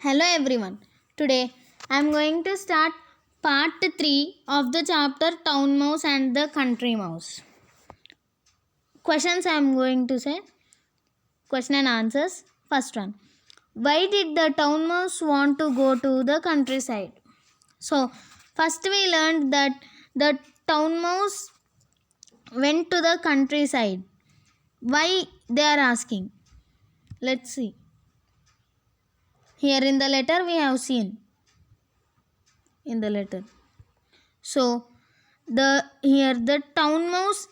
Hello everyone. Today I am going to start part 3 of the chapter Town Mouse and the Country Mouse. Questions I am going to say. Question and answers. First one. Why did the town mouse want to go to the countryside? So, first we learned that the town mouse went to the countryside. Why they are asking? Let's see. Here in the letter we have seen. In the letter. So the town mouse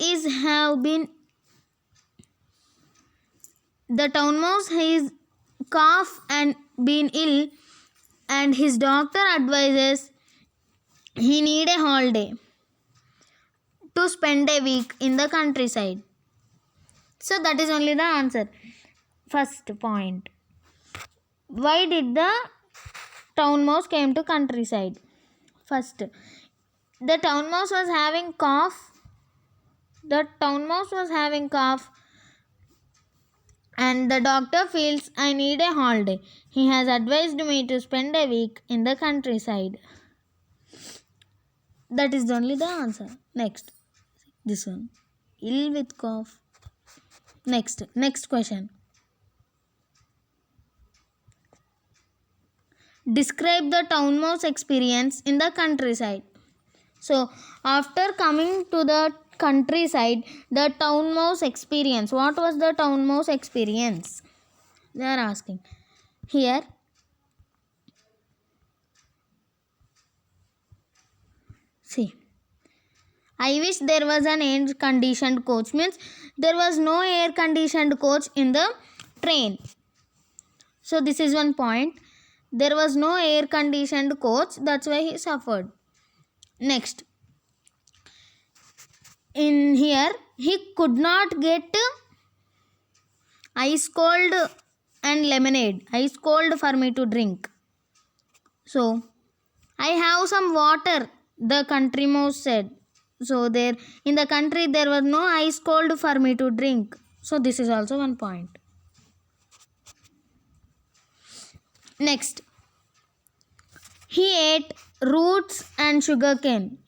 has cough and been ill, and his doctor advises he need a holiday to spend a week in the countryside. So that is only the answer. First point. Why did the town mouse came to countryside? First, the town mouse was having cough. And the doctor feels I need a holiday. He has advised me to spend a week in the countryside. That is only the answer. Next, this one. Ill with cough. Next question. Describe the town mouse experience in the countryside. So, after coming to the countryside, the town mouse experience. What was the town mouse experience? They are asking. Here, see. I wish there was an air-conditioned coach. Means there was no air-conditioned coach in the train. So, this is one point. There was no air-conditioned coach. That's why he suffered. Next. In here, he could not get ice cold and lemonade. Ice cold for me to drink. So, I have some water, the country mouse said. So, there in the country there was no ice cold for me to drink. So, this is also one point. Next. He ate roots and sugarcane.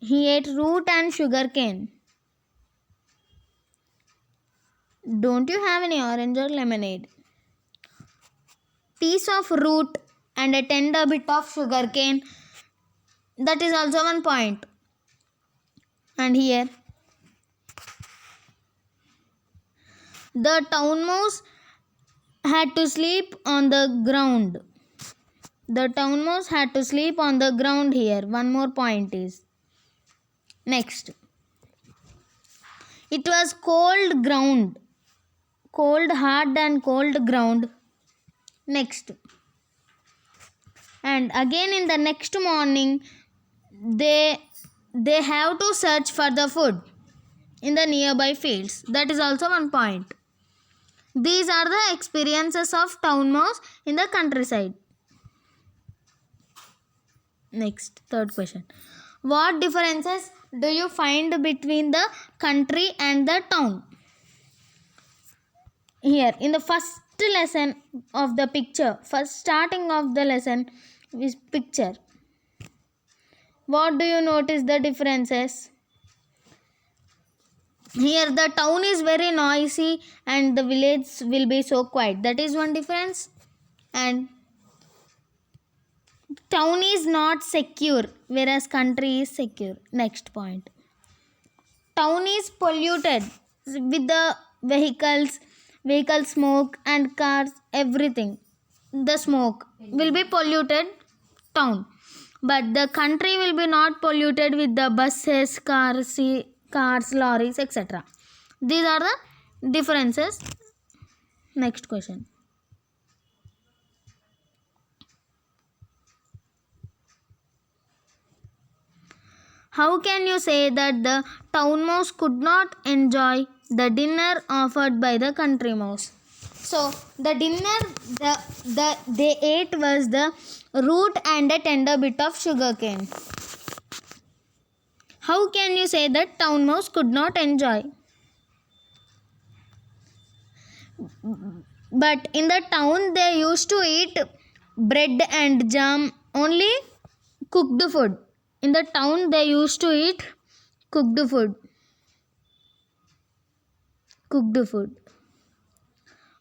Don't you have any orange or lemonade? Piece of root and a tender bit of sugarcane. That is also one point. And here, the town mouse had to sleep on the ground. Here. One more point is. Next. It was cold ground. Cold, hard and cold ground. Next. And again in the next morning, they have to search for the food in the nearby fields. That is also one point. These are the experiences of town mouse in the countryside. Next, third question. What differences do you find between the country and the town? Here, in the first lesson of the picture, first starting of the lesson is picture. What do you notice the differences? Here, the town is very noisy and the village will be so quiet. That is one difference. And town is not secure, whereas country is secure. Next point. Town is polluted with the vehicle smoke and cars, everything. The smoke will be polluted town. But the country will be not polluted with the buses, cars, lorries, etc. These are the differences. Next question. How can you say that the town mouse could not enjoy the dinner offered by the country mouse? So, the dinner they ate was the root and a tender bit of sugarcane. How can you say that town mouse could not enjoy? But in the town they used to eat bread and jam, only cooked food. In the town they used to eat cooked food.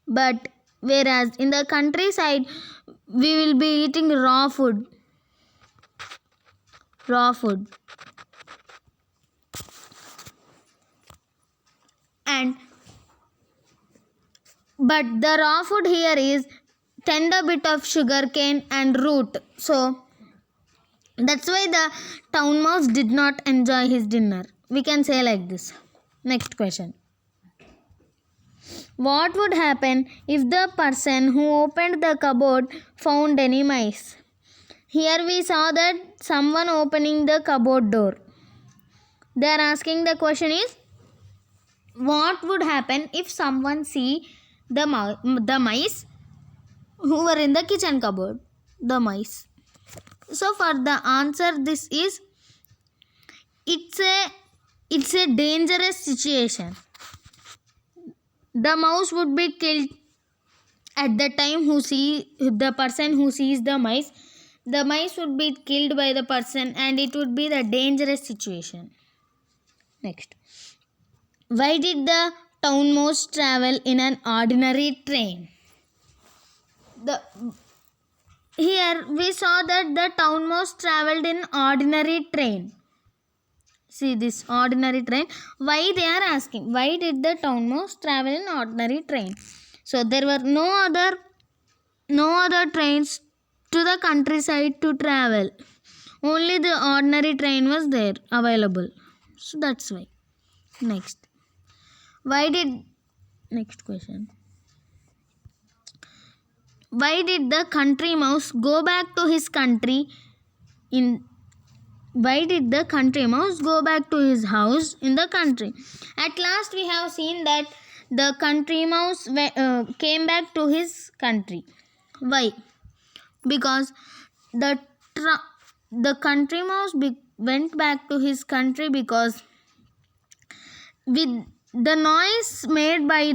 But whereas in the countryside we will be eating raw food. And but the raw food here is tender bit of sugar cane and root. So that's why the town mouse did not enjoy his dinner. We can say like this. Next question. What would happen if the person who opened the cupboard found any mice? Here we saw that someone opening the cupboard door. They are asking the question is, what would happen if someone see the mice who were in the kitchen cupboard? The mice. So for the answer, this is, it's a dangerous situation. The mouse would be killed at the time the person who sees the mice. The mice would be killed by the person and it would be the dangerous situation. Next. Why did the town mouse travel in an ordinary train? Here we saw that the town mouse traveled in ordinary train. See this ordinary train. Why they are asking? Why did the town mouse travel in ordinary train? So there were no other trains to the countryside to travel. Only the ordinary train was there available. So that's why. Next question. Why did the country mouse go back to his country Why did the country mouse go back to his house in the country? At last we have seen that the country mouse came back to his country. Why? Because the country mouse went back to his country because with the noise made by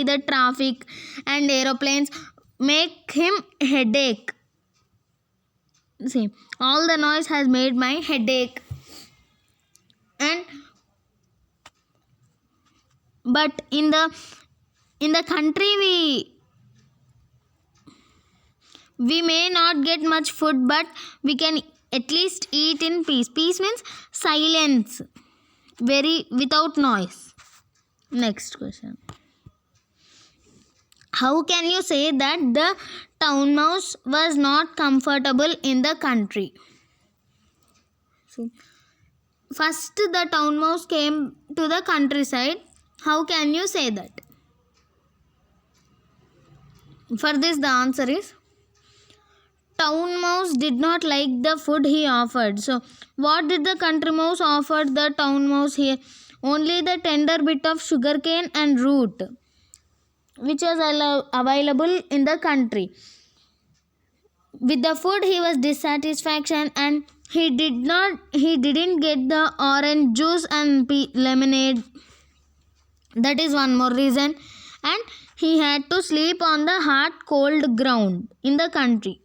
the traffic and aeroplanes make him headache. See, all the noise has made my headache. But in the country we may not get much food, but we can at least eat in peace. Peace means silence, without noise. Next question. How can you say that the town mouse was not comfortable in the country? So, first the town mouse came to the countryside. How can you say that? For this the answer is, town mouse did not like the food he offered. So what did the country mouse offer the town mouse here? Only the tender bit of sugarcane and root, which was available in the country. With the food he was dissatisfaction and he didn't get the orange juice and lemonade. That is one more reason. And he had to sleep on the hard cold ground in the country.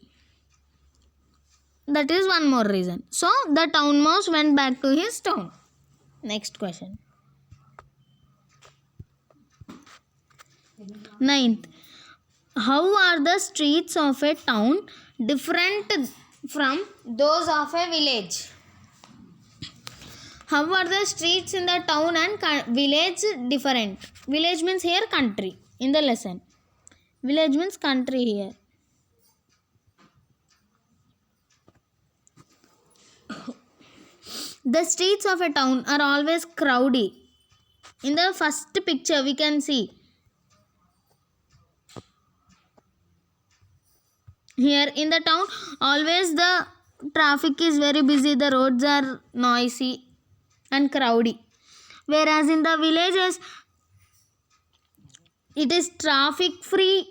That is one more reason. So the town mouse went back to his town. Next question. 9th. How are the streets of a town different from those of a village? How are the streets in the town and village different? Village means here country in the lesson. Village means country here. The streets of a town are always crowded. In the first picture we can see. Here in the town always the traffic is very busy, the roads are noisy and crowded. Whereas in the villages it is traffic free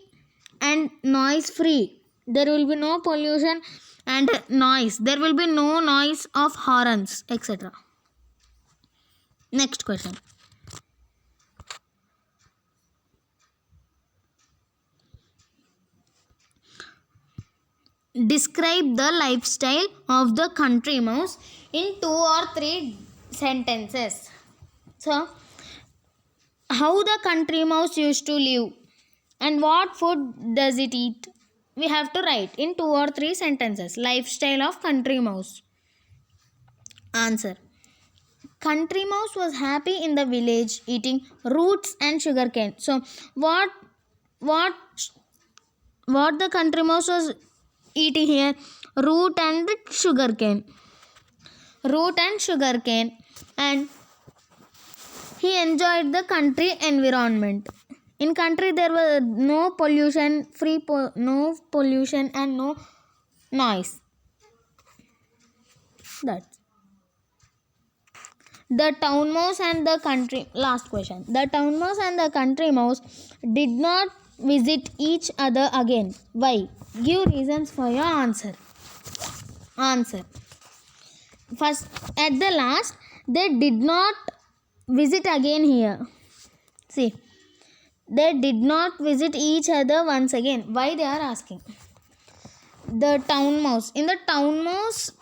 and noise free. There will be no pollution and noise. There will be no noise of horns, etc. Next question. describe the lifestyle of the country mouse in 2 or 3 sentences. So, how the country mouse used to live and what food does it eat? We have to write in 2 or 3 sentences. Lifestyle of country mouse. Answer. Country mouse was happy in the village eating roots and sugarcane. So what the country mouse was eating here? Root and sugarcane. Root and sugarcane. And he enjoyed the country environment. In country there was no pollution, no pollution and no noise. That's the town mouse and the country. Last question. The town mouse and the country mouse did not visit each other again. Why? Give reasons for your answer. Answer. First, at the last, they did not visit again here. See, they did not visit each other once again. Why they are asking? The town mouse. In the town mouse,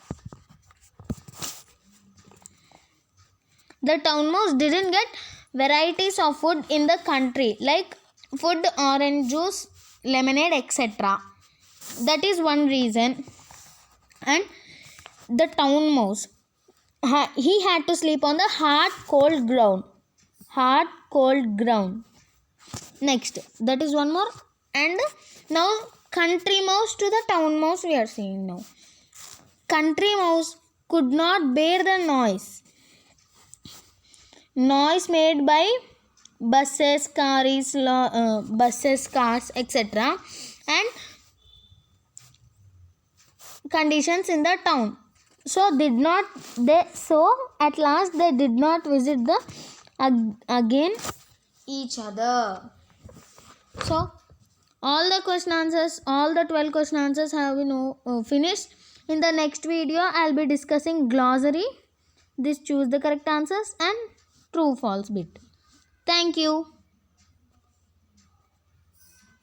the town mouse didn't get varieties of food in the country like food, orange juice, lemonade, etc. That is one reason. And the town mouse, he had to sleep on the hard cold ground. Hard cold ground. Next, that is one more. And now country mouse to the town mouse we are seeing now. Country mouse could not bear the noise made by buses, cars, etc. and conditions in the town. So at last they did not visit again each other. So all the 12 question answers have been finished. In the next video I'll be discussing glossary. This choose the correct answers and true false bit. Thank you.